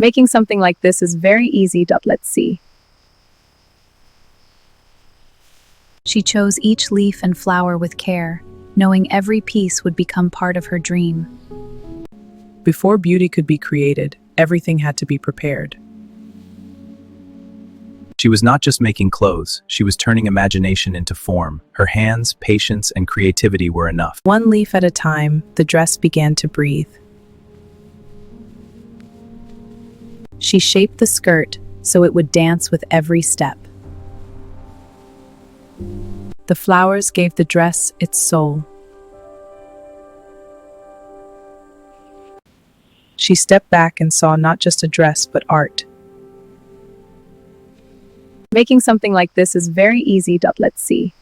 Making something like this is very easy. Let's see. She chose each leaf and flower with care, knowing every piece would become part of her dream. Before beauty could be created, everything had to be prepared. She was not just making clothes, she was turning imagination into form. Her hands, patience, and creativity were enough. One leaf at a time, the dress began to breathe. She shaped the skirt so it would dance with every step. The flowers gave the dress its soul. She stepped back and saw not just a dress, but art. Making something like this is very easy. Let's see.